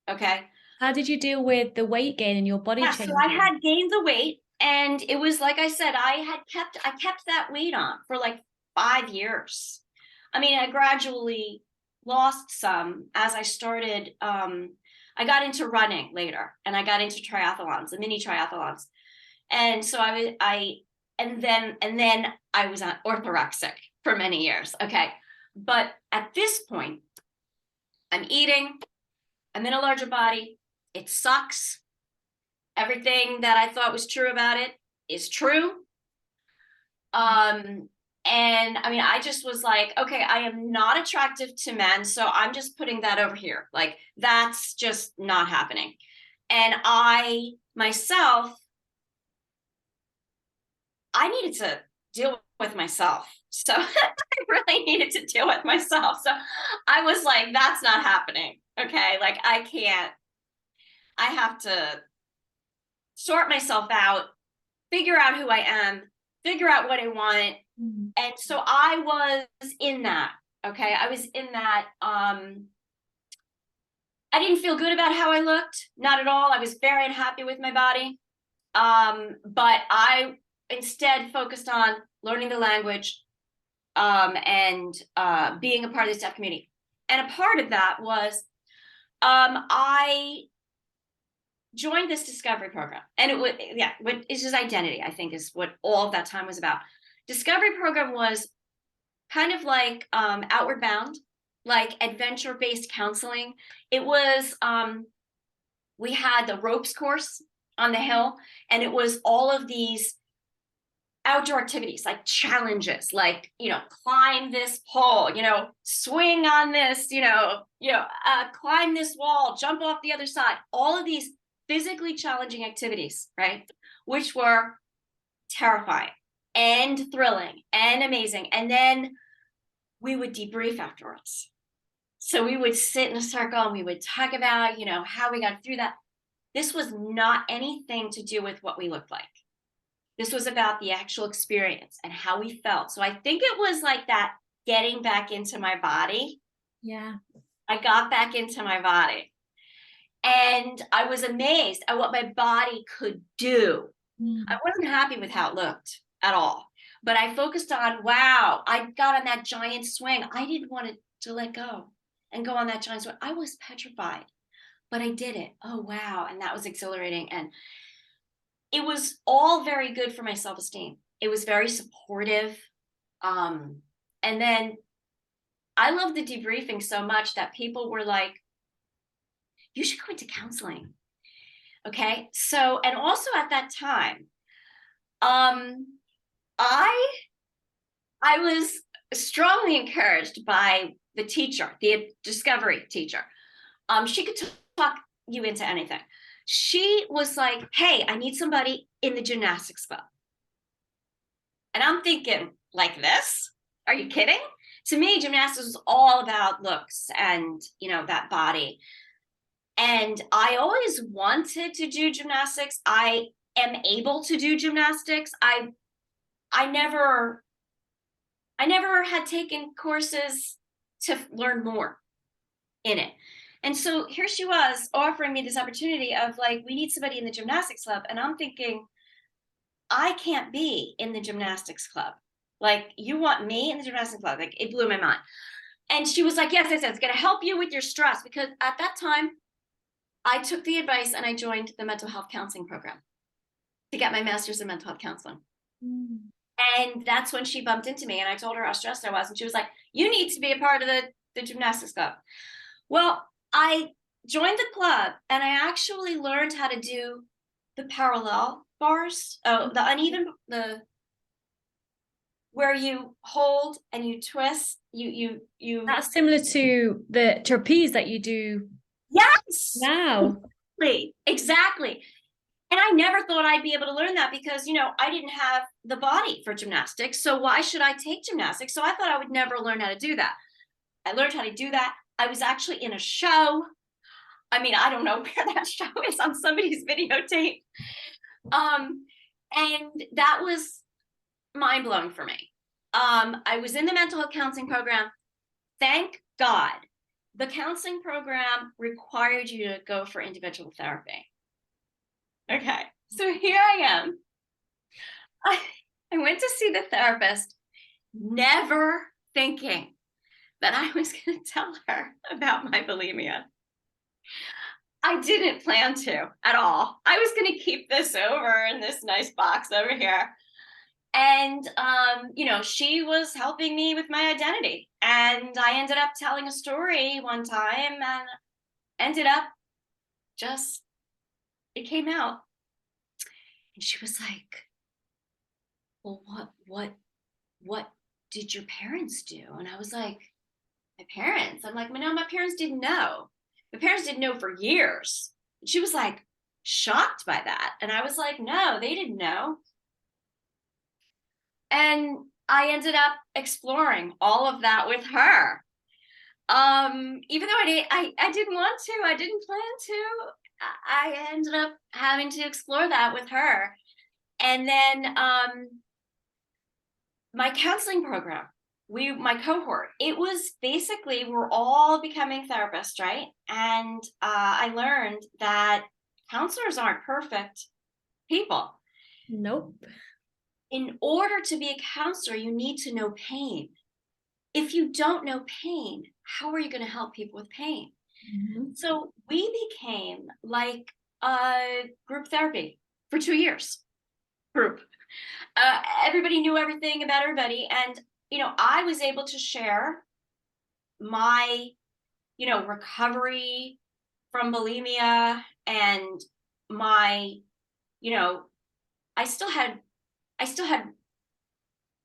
Okay. How did you deal with the weight gain and your body Yeah, change? so I had gained the weight, and it was like I said, I kept that weight on for like 5 years. I mean, I gradually lost some as I started. I got into running later, and I got into triathlons, the mini triathlons, and so and then I was on orthorexic for many years. Okay, but at this point, I'm eating. I'm in a larger body. It sucks. Everything that I thought was true about it is true. And I mean, I just was like, okay, I am not attractive to men, so I'm just putting that over here. Like, that's just not happening. And I myself, I needed to deal with myself. So I really needed to deal with myself. So I was like, that's not happening. Okay. Like, I have to sort myself out, figure out who I am, figure out what I want. And so I was in that. Okay. I was in that. I didn't feel good about how I looked. Not at all. I was very unhappy with my body. But I instead focused on learning the language, and being a part of the deaf community. And a part of that was I joined this discovery program, and it was, yeah, what is his identity, I think, is what all of that time was about. Discovery program was kind of like Outward Bound, like adventure-based counseling. It was we had the ropes course on the hill, and it was all of these outdoor activities, like challenges, like, climb this pole, swing on this, climb this wall, jump off the other side, all of these physically challenging activities, right? Which were terrifying and thrilling and amazing. And then we would debrief afterwards. So we would sit in a circle and we would talk about, how we got through that. This was not anything to do with what we looked like. This was about the actual experience and how we felt. So I think it was like that getting back into my body. Yeah. I got back into my body. And I was amazed at what my body could do. I wasn't happy with how it looked at all. But I focused on, wow, I got on that giant swing. I didn't want to let go and go on that giant swing. I was petrified, but I did it. Oh, wow. And that was exhilarating. And it was all very good for my self-esteem. It was very supportive. And then I loved the debriefing so much that people were like, you should go into counseling. Okay. So, and also at that time, I was strongly encouraged by the teacher, the discovery teacher. She could talk you into anything. She was like, hey, I need somebody in the gymnastics club. And I'm thinking, like this? Are you kidding? To me, gymnastics was all about looks and, that body. And I always wanted to do gymnastics. I am able to do gymnastics. I never had taken courses to learn more in it. And so here she was offering me this opportunity of like, we need somebody in the gymnastics club. And I'm thinking, I can't be in the gymnastics club. Like, you want me in the gymnastics club? Like, it blew my mind. And she was like, yes, it's going to help you with your stress. Because at that time, I took the advice and I joined the mental health counseling program to get my master's in mental health counseling. And that's when she bumped into me and I told her how stressed I was. And she was like, you need to be a part of the gymnastics club. Well, I joined the club and I actually learned how to do the parallel bars. Oh, the uneven, where you hold and you twist, you. That's similar to the trapeze that you do. Yes. Now. Exactly. And I never thought I'd be able to learn that because, I didn't have the body for gymnastics. So why should I take gymnastics? So I thought I would never learn how to do that. I learned how to do that. I was actually in a show. I mean, I don't know where that show is on somebody's videotape. And that was mind-blowing for me. I was in the mental health counseling program. Thank God. The counseling program required you to go for individual therapy. Okay, so here I am. I went to see the therapist, never thinking that I was going to tell her about my bulimia. I didn't plan to at all. I was going to keep this over in this nice box over here. And, she was helping me with my identity. And I ended up telling a story one time and ended up it came out. And she was like, well, what did your parents do? And I was like, my parents? I'm like, no, my parents didn't know. My parents didn't know for years. And she was like shocked by that. And I was like, no, they didn't know. And I ended up exploring all of that with her. Even though I didn't want to, I didn't plan to, I ended up having to explore that with her. And then my counseling program, my cohort, it was basically, we're all becoming therapists, right? And I learned that counselors aren't perfect people. Nope. In order to be a counselor, you need to know pain. if you don't know pain, how are you going to help people with pain? Mhm. So we became like a group therapy for 2 years. Group. Everybody knew everything about everybody, and I was able to share my recovery from bulimia, and my you know I still had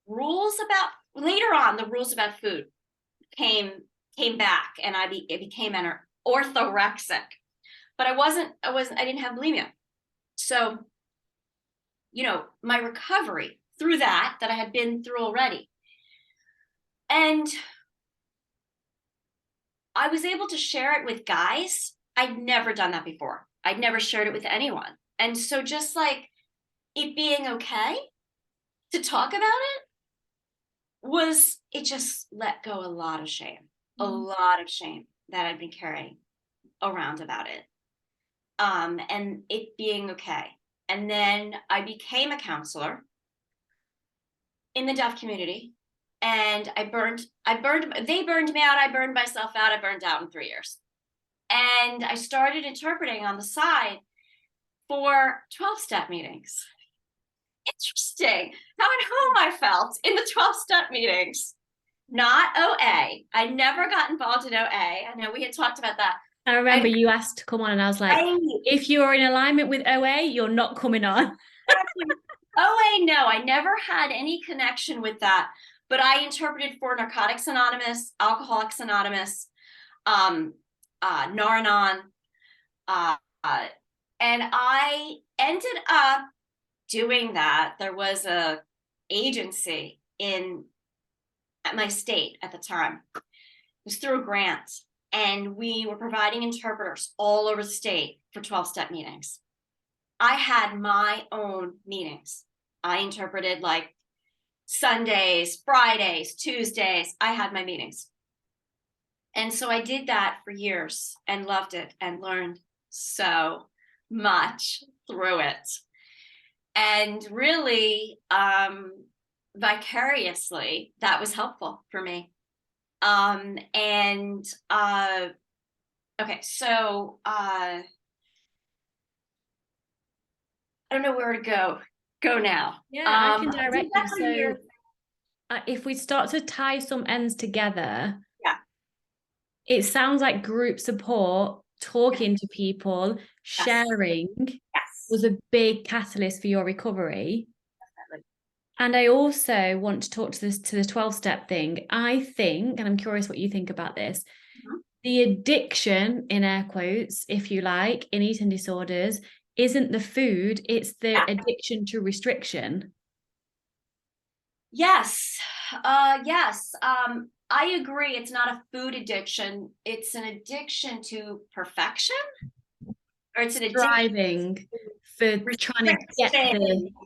rules about, later on, the rules about food came back, and it became an orthorexic, but I didn't have bulimia. So my recovery through that I had been through already, and I was able to share it with guys. I'd never done that before. I'd never shared it with anyone. And so just like it being okay to talk about it just let go a lot of shame, a lot of shame that I'd been carrying around about it. And it being okay. And then I became a counselor in the deaf community, and they burned me out. I burned myself out. I burned out in 3 years. And I started interpreting on the side for 12-step meetings. Interesting how at home I felt in the 12-step meetings. Not OA. I never got involved in OA. I know we had talked about that. I remember you asked to come on, and I was like, if you're in alignment with OA, you're not coming on. OA, no, I never had any connection with that. But I interpreted for Narcotics Anonymous, Alcoholics Anonymous, Nar-Anon, and I ended up doing that. There was a agency at my state at the time. It was through a grant, and we were providing interpreters all over the state for 12-step meetings. I had my own meetings. I interpreted like Sundays, Fridays, Tuesdays. I had my meetings. And so I did that for years and loved it and learned so much through it. And really, vicariously, that was helpful for me. Okay, so I don't know where to go now. Yeah, I can direct you. So if we start to tie some ends together, yeah, it sounds like group support, talking to people, sharing was a big catalyst for your recovery. Definitely. And I also want to talk to the 12-step thing. I think, and I'm curious what you think about this, the addiction, in air quotes, if you like, in eating disorders isn't the food, it's the addiction to restriction. Yes. Yes. I agree. It's not a food addiction. It's an addiction to perfection, or it's an Striving for trying to get there.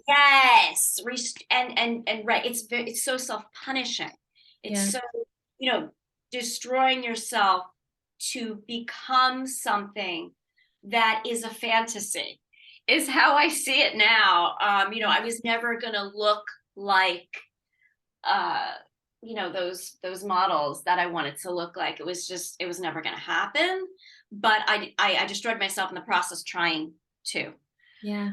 Yes. And right. It's so self-punishing. It's so, destroying yourself to become something that is a fantasy, is how I see it now. I was never gonna look like those models that I wanted to look like. It was never going to happen, but I destroyed myself in the process trying to. Yeah.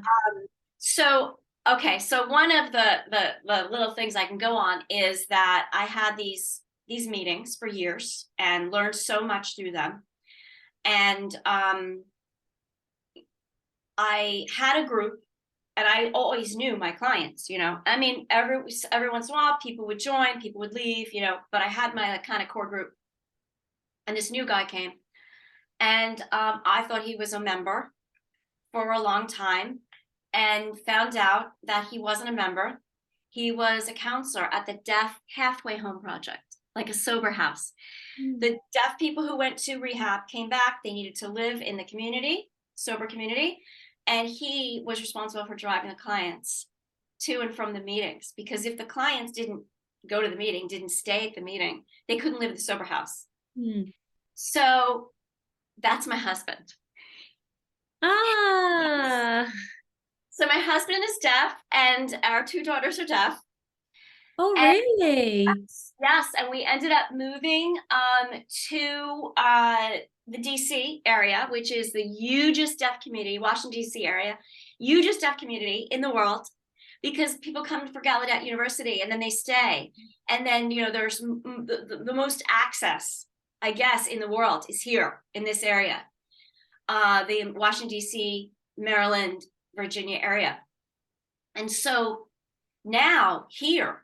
So one of the little things I can go on is that I had these meetings for years and learned so much through them. And I had a group, and I always knew my clients, I mean, every once in a while people would join, people would leave, but I had my kind of core group. And this new guy came, and I thought he was a member for a long time, and found out that he wasn't a member. He was a counselor at the Deaf Halfway Home Project, like a sober house. The deaf people who went to rehab came back. They needed to live in the community, sober community. And he was responsible for driving the clients to and from the meetings, because if the clients didn't go to the meeting, didn't stay at the meeting, they couldn't live at the sober house. So that's my husband. So my husband is deaf, and our 2 daughters are deaf. Oh, And really? yes, and we ended up moving to the DC area, which is the hugest deaf community, Washington DC area, hugest deaf community in the world, because people come for Gallaudet University and then they stay, and then there's the most access, I guess, in the world is here in this area, the Washington DC, Maryland, Virginia area, and so now here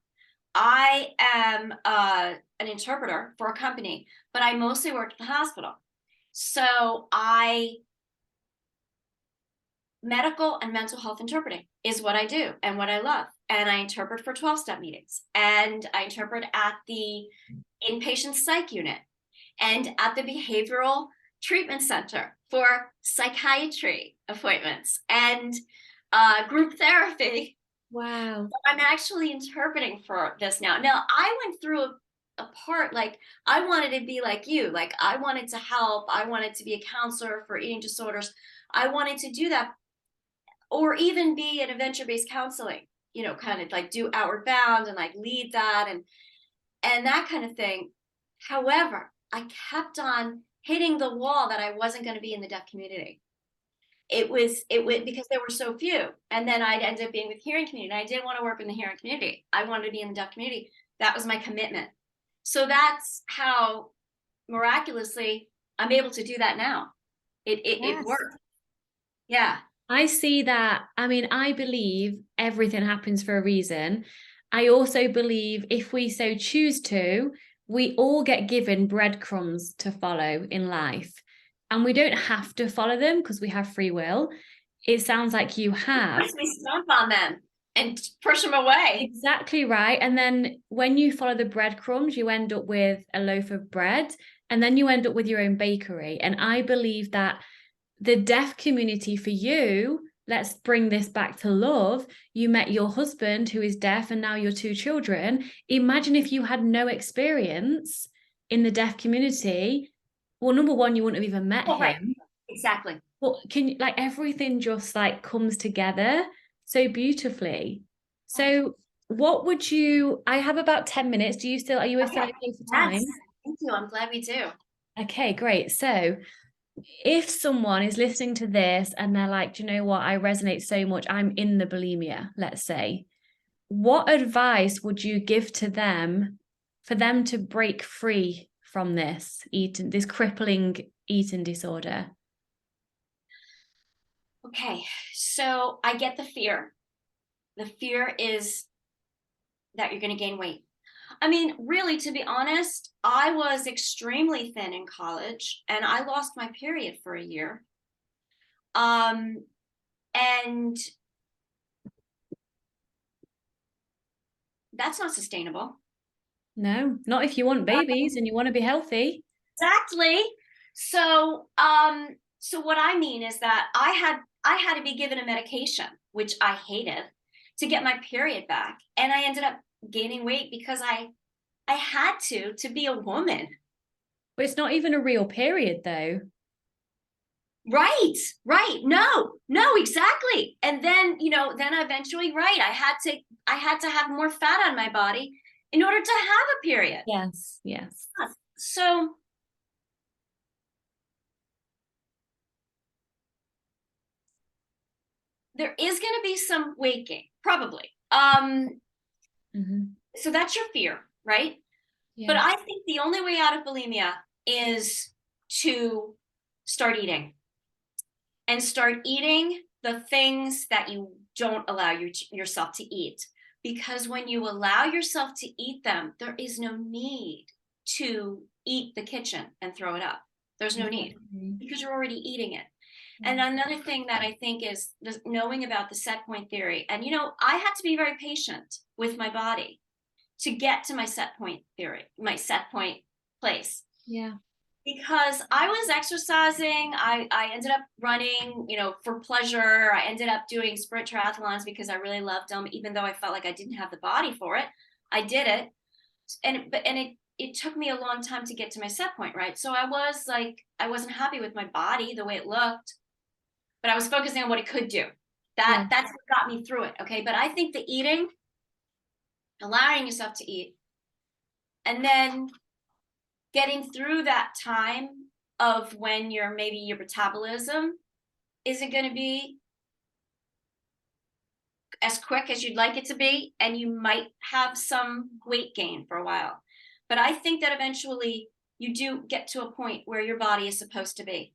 I am an interpreter for a company, but I mostly work at the hospital. So medical and mental health interpreting is what I do and what I love. And I interpret for 12-step meetings, and I interpret at the inpatient psych unit and at the behavioral treatment center for psychiatry appointments and group therapy. Wow. I'm actually interpreting for this now. Now, I went through a part, like, I wanted to be like you. Like, I wanted to help. I wanted to be a counselor for eating disorders. I wanted to do that, or even be in adventure-based counseling, kind of like do Outward Bound and like lead that and that kind of thing. However, I kept on hitting the wall that I wasn't going to be in the deaf community. It was because there were so few, and then I'd end up being with hearing community, and I didn't want to work in the hearing community. I wanted to be in the deaf community. That was my commitment. So that's how miraculously I'm able to do that now. It Yes. worked. Yeah. I see that. I mean, I believe everything happens for a reason. I also believe if we so choose to, we all get given breadcrumbs to follow in life. And we don't have to follow them because we have free will. It sounds like you have. Makes me stomp on them and push them away. Exactly right. And then when you follow the breadcrumbs, you end up with a loaf of bread, and then you end up with your own bakery. And I believe that the deaf community for you, let's bring this back to love. You met your husband who is deaf and now your two children. Imagine if you had no experience in the deaf community. Well, number one, you wouldn't have even met Oh, right. him. Exactly. Well, can you, like, everything just like comes together so beautifully. So what would you, I have about 10 minutes. Are you still Okay. okay for Yes. time? Thank you. I'm glad we do. Okay, great. So if someone is listening to this and they're like, do you know what? I resonate so much. I'm in the bulimia, let's say. What advice would you give to them for them to break free from this crippling eating disorder? Okay. So I get the fear. The fear is that you're going to gain weight. I mean, really, to be honest, I was extremely thin in college and I lost my period for a year. Um, and that's not sustainable. No, not if you want babies and you want to be healthy. Exactly. So what I mean is that I had to be given a medication, which I hated, to get my period back. And I ended up gaining weight because I had to be a woman. But it's not even a real period, though. Right, right. No, exactly. And then, then eventually, right, I had to have more fat on my body in order to have a period. Yes, yes. So there is going to be some weight gain, probably. So that's your fear, right? But Yeah. I think the only way out of bulimia is to start eating. And start eating the things that you don't allow yourself to eat. Because when you allow yourself to eat them, there is no need to eat the kitchen and throw it up. There's no need because you're already eating it. And another thing that I think is knowing about the set point theory. And, I had to be very patient with my body to get to my set point theory, my set point place. Yeah. Because I was exercising, I ended up running, for pleasure. I ended up doing sprint triathlons because I really loved them, even though I felt like I didn't have the body for it. I did it, and it took me a long time to get to my set point, right? So I wasn't happy with my body the way it looked, but I was focusing on what it could do. That's what got me through it. Okay, but I think the eating allowing yourself to eat, and then getting through that time of when maybe your metabolism isn't going to be as quick as you'd like it to be, and you might have some weight gain for a while. But I think that eventually you do get to a point where your body is supposed to be.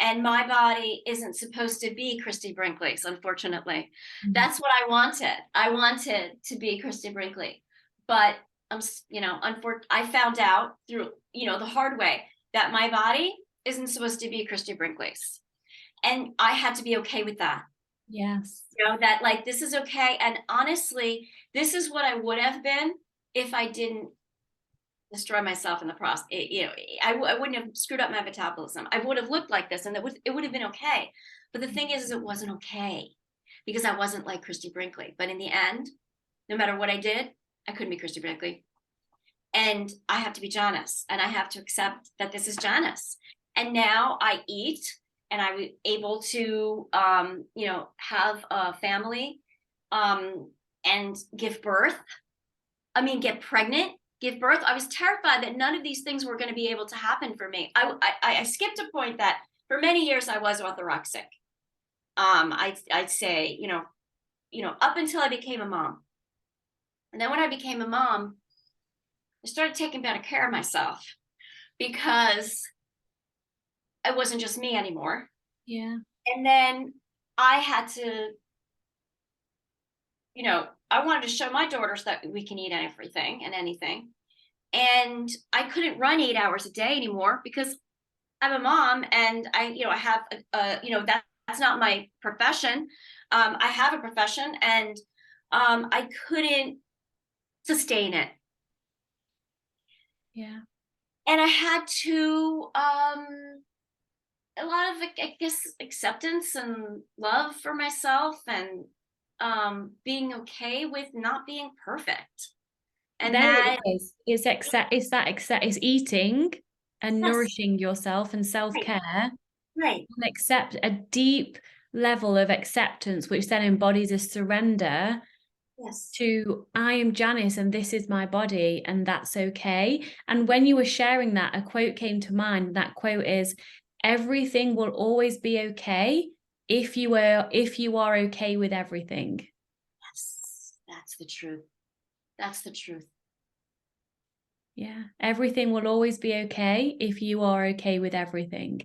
And my body isn't supposed to be Christy Brinkley's, unfortunately. Mm. That's what I wanted. I wanted to be Christy Brinkley. But I found out through, the hard way that my body isn't supposed to be Christy Brinkley's. And I had to be okay with that. Yes. That like, this is okay. And honestly, this is what I would have been if I didn't destroy myself in the process. I wouldn't have screwed up my metabolism. I would have looked like this, and it would have been okay. But the thing is it wasn't okay because I wasn't like Christy Brinkley. But in the end, no matter what I did, I couldn't be Christy Brinkley. And I have to be Janice, and I have to accept that this is Janice. And now I eat, and I was able to, have a family, and give birth. Get pregnant, give birth. I was terrified that none of these things were going to be able to happen for me. I skipped a point that for many years I was orthorexic. I'd say, up until I became a mom. And then when I became a mom, I started taking better care of myself because it wasn't just me anymore. Yeah. And then I had to, I wanted to show my daughters that we can eat everything and anything. And I couldn't run 8 hours a day anymore because I'm a mom, and I have that's not my profession. I have a profession, and I couldn't sustain it. Yeah. And I had to, a lot of, I guess, acceptance and love for myself, and being okay with not being perfect. And There that it is. It's eating and yes, nourishing yourself and self-care, right. and accept a deep level of acceptance, which then embodies a surrender Yes. to I am Janice and this is my body and that's okay. And when you were sharing that, a quote came to mind. That quote is, everything will always be okay if you are okay with everything. Yes, that's the truth. That's the truth. Yeah, everything will always be okay if you are okay with everything.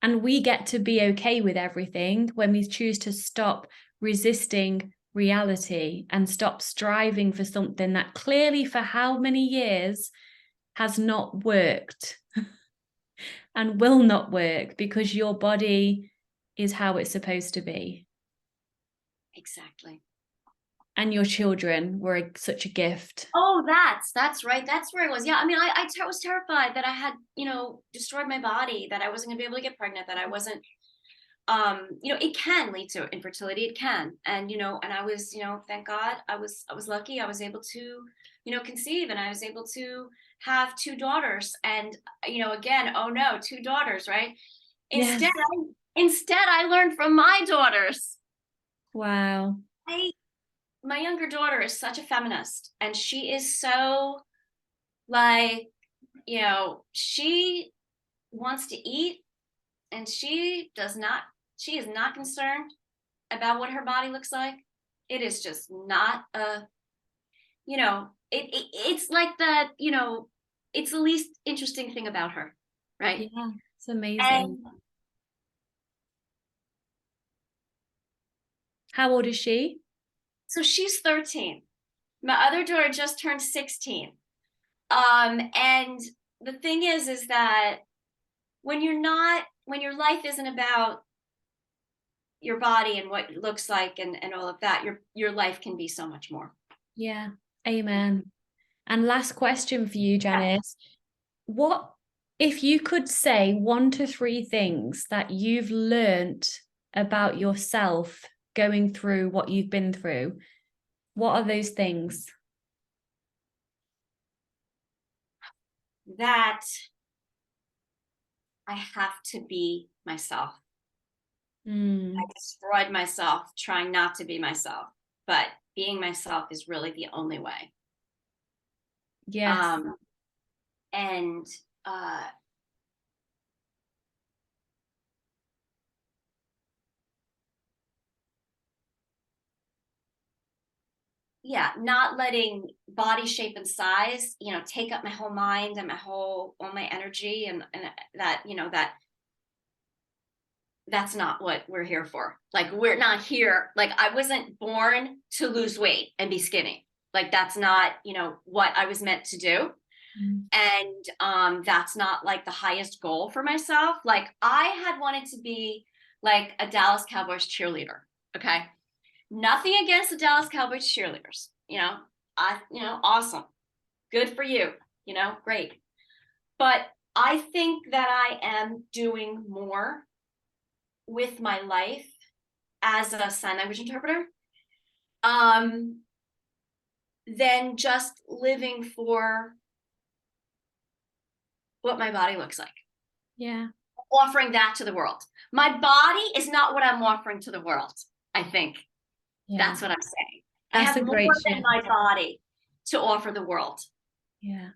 And we get to be okay with everything when we choose to stop resisting reality and stop striving for something that clearly for how many years has not worked and will not work, because your body is how it's supposed to be. Exactly. And your children were such a gift. Oh, that's right. That's where it was. Yeah. I was terrified that I had, destroyed my body, that I wasn't gonna be able to get pregnant, that I wasn't, it can lead to infertility. It can. And, and I was, thank God I was lucky. I was able to, conceive, and I was able to have 2 daughters. And, again, oh no, 2 daughters, right? Yes. Instead, I learned from my daughters. Wow. My younger daughter is such a feminist, and she is so like, she wants to eat, and she is not concerned about what her body looks like. It is just not it's like that, it's the least interesting thing about her, right? Yeah, it's amazing. And how old is she? so she's 13. My other daughter just turned 16. And the thing is that when your life isn't about your body and what it looks like and all of that, your life can be so much more. Yeah, amen. And last question for you, Janice. What if you could say 1 to 3 things that you've learned about yourself going through what you've been through? What are those things? That I have to be myself. I destroyed myself trying not to be myself, but being myself is really the only way. Yes. And uh yeah, not letting body shape and size, take up my whole mind and all my energy, and that, that's not what we're here for. Like, we're not here. Like, I wasn't born to lose weight and be skinny. Like, that's not, what I was meant to do. And that's not like the highest goal for myself. Like, I had wanted to be like a Dallas Cowboys cheerleader. Okay. Nothing against the Dallas Cowboys cheerleaders. Awesome. Good for you. Great. But I think that I am doing more with my life as a sign language interpreter than just living for what my body looks like. Yeah. Offering that to the world. My body is not what I'm offering to the world, I think. Yeah. That's what I'm saying. That's I have more than my body to offer the world. Yeah.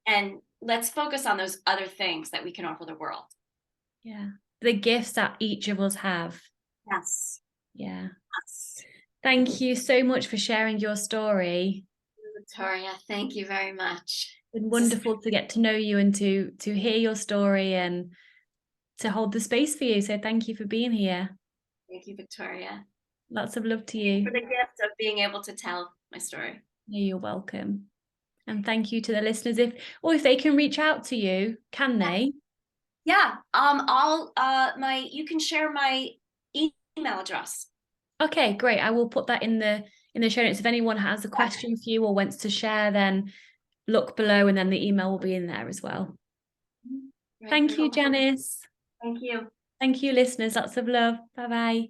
And let's focus on those other things that we can offer the world. Yeah. The gifts that each of us have. Yes. Yeah. Yes. Thank you so much for sharing your story. Victoria, thank you very much. It's been wonderful to get to know you and to hear your story and to hold the space for you. So thank you for being here. Thank you, Victoria. Lots of love to you. For the gift of being able to tell my story. You're welcome. And thank you to the listeners. If they can reach out to you, can they? Yeah. You can share my email address. Okay, great. I will put that in the show notes. If anyone has a question for you or wants to share, then look below and then the email will be in there as well. Thank you, Janice. Thank you. Thank you, listeners. Lots of love. Bye-bye.